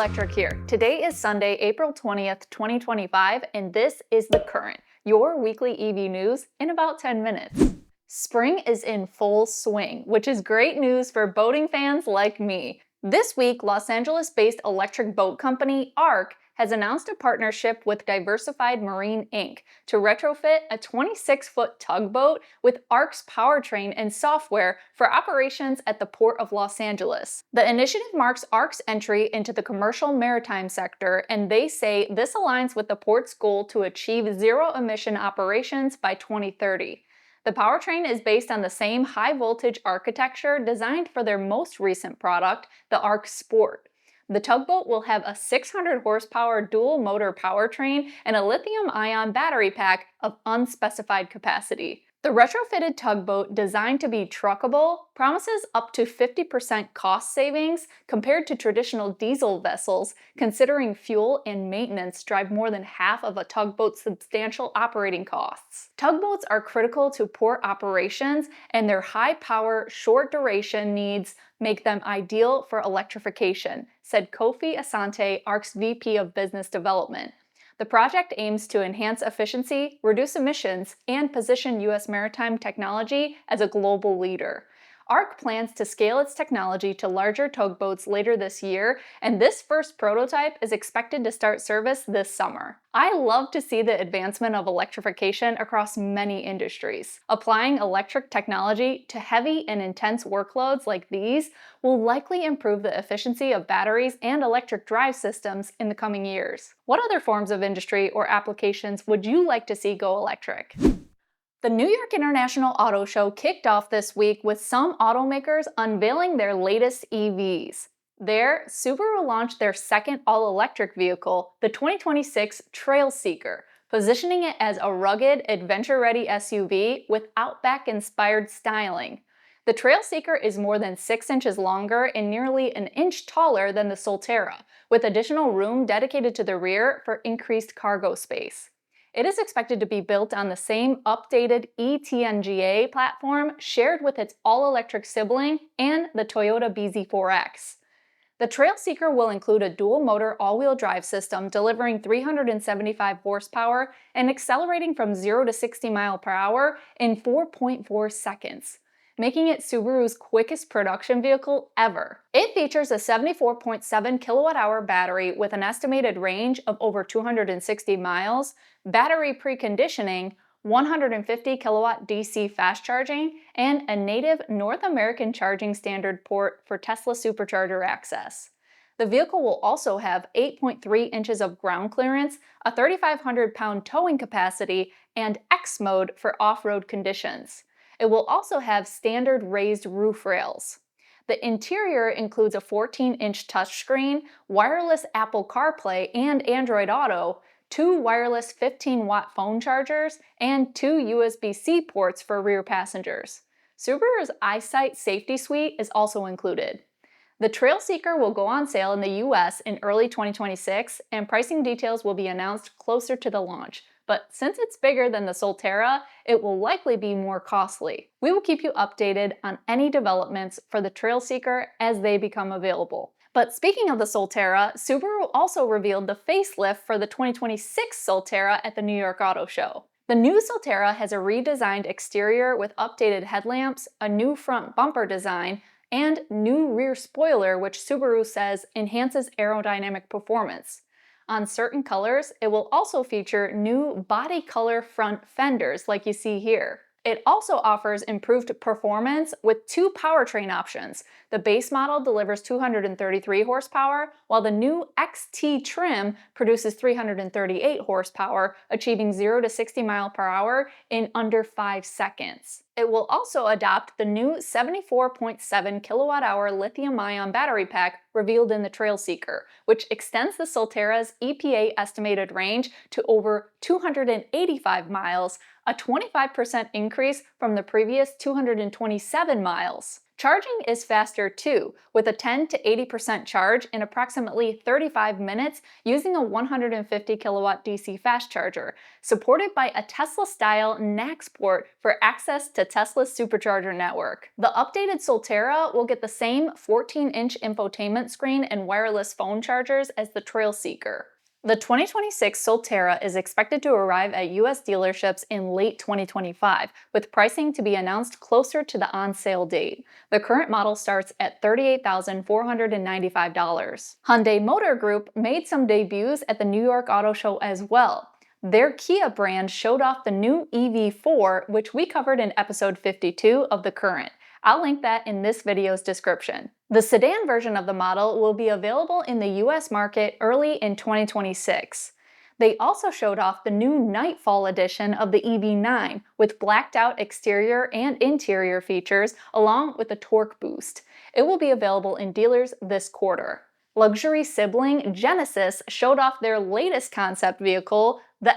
GoElectric here. Today is Sunday, April 20th, 2025, and this is The Current, your weekly EV news in about 10 minutes. Spring is in full swing, which is great news for boating fans like me. This week, Los Angeles-based electric boat company ARC has announced a partnership with Diversified Marine Inc. to retrofit a 26-foot tugboat with ARC's powertrain and software for operations at the Port of Los Angeles. The initiative marks ARC's entry into the commercial maritime sector, and they say this aligns with the port's goal to achieve zero-emission operations by 2030. The powertrain is based on the same high-voltage architecture designed for their most recent product, the ARC Sport. The tugboat will have a 600 horsepower dual-motor powertrain and a lithium-ion battery pack of unspecified capacity. The retrofitted tugboat, designed to be truckable, promises up to 50% cost savings compared to traditional diesel vessels, considering fuel and maintenance drive more than half of a tugboat's substantial operating costs. Tugboats are critical to port operations, and their high-power, short-duration needs make them ideal for electrification, said Kofi Asante, ARC's VP of Business Development. The project aims to enhance efficiency, reduce emissions, and position U.S. maritime technology as a global leader. ARC plans to scale its technology to larger tugboats later this year, and this first prototype is expected to start service this summer. I love to see the advancement of electrification across many industries. Applying electric technology to heavy and intense workloads like these will likely improve the efficiency of batteries and electric drive systems in the coming years. What other forms of industry or applications would you like to see go electric? The New York International Auto Show kicked off this week with some automakers unveiling their latest EVs. There, Subaru launched their second all-electric vehicle, the 2026 Trailseeker, positioning it as a rugged, adventure-ready SUV with Outback-inspired styling. The Trailseeker is more than 6 inches longer and nearly an inch taller than the Solterra, with additional room dedicated to the rear for increased cargo space. It is expected to be built on the same updated eTNGA platform shared with its all-electric sibling and the Toyota bZ4X. The Trailseeker will include a dual-motor all-wheel drive system delivering 375 horsepower and accelerating from 0 to 60 miles per hour in 4.4 seconds, making it Subaru's quickest production vehicle ever. It features a 74.7 kilowatt-hour battery with an estimated range of over 260 miles, battery preconditioning, 150 kilowatt DC fast charging, and a native North American charging standard port for Tesla supercharger access. The vehicle will also have 8.3 inches of ground clearance, a 3,500-pound towing capacity, and X mode for off-road conditions. It will also have standard raised roof rails. The interior includes a 14-inch touchscreen, wireless Apple CarPlay and Android Auto, 2 wireless 15-watt phone chargers, and 2 USB-C ports for rear passengers. Subaru's EyeSight safety suite is also included. The Trailseeker will go on sale in the US in early 2026, and pricing details will be announced closer to the launch. But since it's bigger than the Solterra, it will likely be more costly. We will keep you updated on any developments for the Trailseeker as they become available. But speaking of the Solterra, Subaru also revealed the facelift for the 2026 Solterra at the New York Auto Show. The new Solterra has a redesigned exterior with updated headlamps, a new front bumper design, and new rear spoiler, which Subaru says enhances aerodynamic performance. On certain colors, it will also feature new body color front fenders like you see here. It also offers improved performance with 2 powertrain options. The base model delivers 233 horsepower, while the new XT trim produces 338 horsepower, achieving 0 to 60 miles per hour in under 5 seconds. It will also adopt the new 74.7 kilowatt-hour lithium-ion battery pack revealed in the Trailseeker, which extends the Solterra's EPA estimated range to over 285 miles, a 25% increase from the previous 227 miles. Charging is faster too, with a 10 to 80% charge in approximately 35 minutes using a 150 kilowatt DC fast charger, supported by a Tesla-style NACS port for access to Tesla's supercharger network. The updated Solterra will get the same 14-inch infotainment screen and wireless phone chargers as the Trailseeker. The 2026 Solterra is expected to arrive at US dealerships in late 2025, with pricing to be announced closer to the on-sale date. The current model starts at $38,495. Hyundai Motor Group made some debuts at the New York Auto Show as well. Their Kia brand showed off the new EV4, which we covered in episode 52 of The Current. I'll link that in this video's description. The sedan version of the model will be available in the US market early in 2026. They also showed off the new Nightfall edition of the EV9 with blacked out exterior and interior features along with a torque boost. It will be available in dealers this quarter. Luxury sibling Genesis showed off their latest concept vehicle, the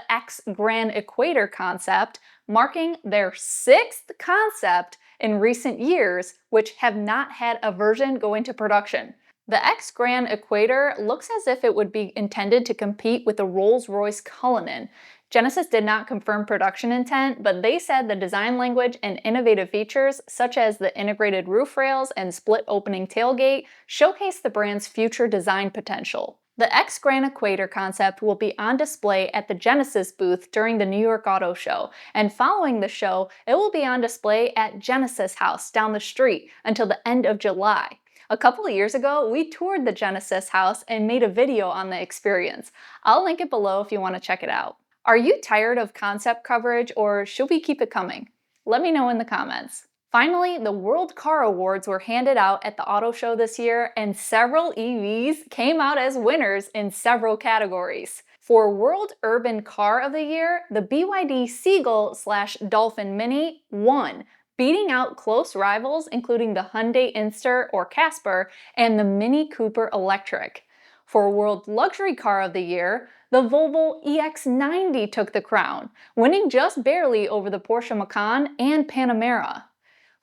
Gran Equator concept, marking their 6th concept in recent years, which have not had a version go into production. The Gran Equator looks as if it would be intended to compete with the Rolls-Royce Cullinan. Genesis did not confirm production intent, but they said the design language and innovative features, such as the integrated roof rails and split-opening tailgate, showcase the brand's future design potential. The Gran Equator concept will be on display at the Genesis booth during the New York Auto Show, and following the show, it will be on display at Genesis House down the street until the end of July. A couple of years ago, we toured the Genesis House and made a video on the experience. I'll link it below if you want to check it out. Are you tired of concept coverage, or should we keep it coming? Let me know in the comments. Finally, the World Car Awards were handed out at the Auto Show this year, and several EVs came out as winners in several categories. For World Urban Car of the Year, the BYD Seagull/Dolphin Mini won, beating out close rivals including the Hyundai Inster or Casper and the Mini Cooper Electric. For World Luxury Car of the Year, the Volvo EX90 took the crown, winning just barely over the Porsche Macan and Panamera.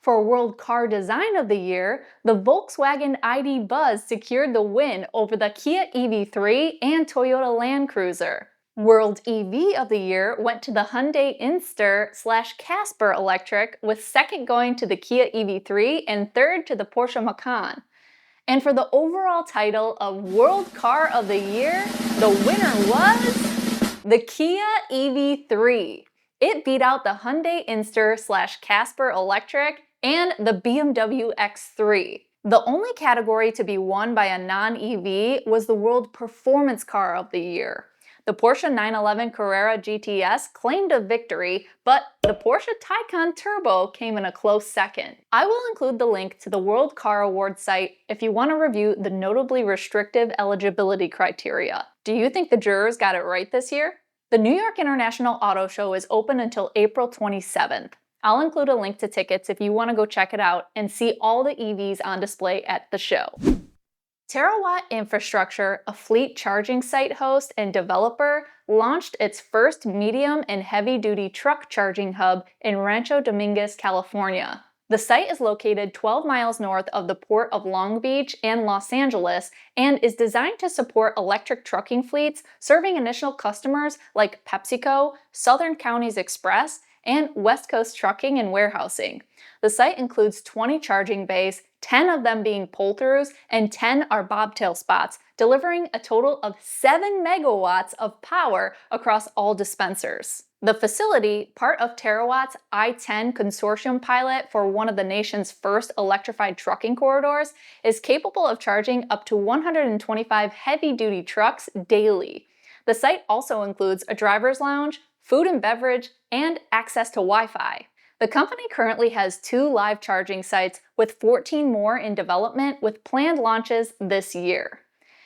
For World Car Design of the Year, the Volkswagen ID Buzz secured the win over the Kia EV3 and Toyota Land Cruiser. World EV of the Year went to the Hyundai Inster/Casper Electric, with second going to the Kia EV3 and third to the Porsche Macan. And for the overall title of World Car of the Year, the winner was the Kia EV3. It beat out the Hyundai Inster/Casper Electric and the BMW X3. The only category to be won by a non-EV was the World Performance Car of the Year. The Porsche 911 Carrera GTS claimed a victory, but the Porsche Taycan Turbo came in a close second. I will include the link to the World Car Awards site if you want to review the notably restrictive eligibility criteria. Do you think the jurors got it right this year? The New York International Auto Show is open until April 27th. I'll include a link to tickets if you want to go check it out and see all the EVs on display at the show. Terawatt Infrastructure, a fleet charging site host and developer, launched its first medium and heavy-duty truck charging hub in Rancho Dominguez, California. The site is located 12 miles north of the Port of Long Beach and Los Angeles and is designed to support electric trucking fleets serving initial customers like PepsiCo, Southern Counties Express, and West Coast Trucking and Warehousing. The site includes 20 charging bays, 10 of them being pull-throughs, and 10 are bobtail spots, delivering a total of 7 megawatts of power across all dispensers. The facility, part of Terawatt's I-10 consortium pilot for one of the nation's first electrified trucking corridors, is capable of charging up to 125 heavy-duty trucks daily. The site also includes a driver's lounge, food and beverage, and access to Wi-Fi. The company currently has 2 live charging sites with 14 more in development with planned launches this year.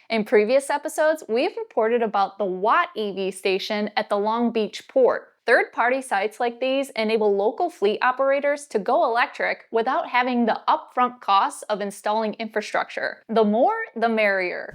In previous episodes, we've reported about the Watt EV station at the Long Beach port. Third-party sites like these enable local fleet operators to go electric without having the upfront costs of installing infrastructure. The more, the merrier.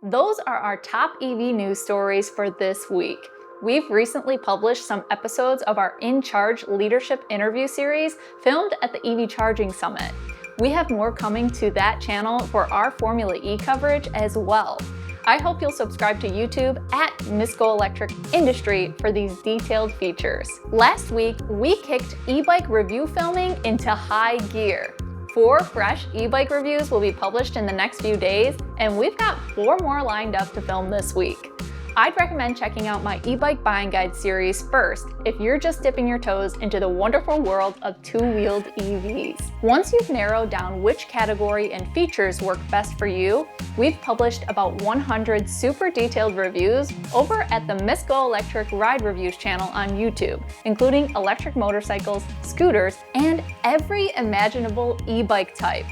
Those are our top EV news stories for this week. We've recently published some episodes of our In Charge Leadership interview series filmed at the EV Charging Summit. We have more coming to that channel for our Formula E coverage as well. I hope you'll subscribe to YouTube at Miss GoElectric Industry for these detailed features. Last week, we kicked e-bike review filming into high gear. 4 fresh e-bike reviews will be published in the next few days, and we've got 4 more lined up to film this week. I'd recommend checking out my e-bike buying guide series first if you're just dipping your toes into the wonderful world of two-wheeled EVs. Once you've narrowed down which category and features work best for you, we've published about 100 super detailed reviews over at the Miss GoElectric Ride Reviews channel on YouTube, including electric motorcycles, scooters, and every imaginable e-bike type.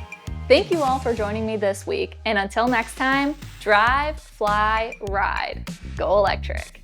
Thank you all for joining me this week, and until next time, drive, fly, ride. Go electric.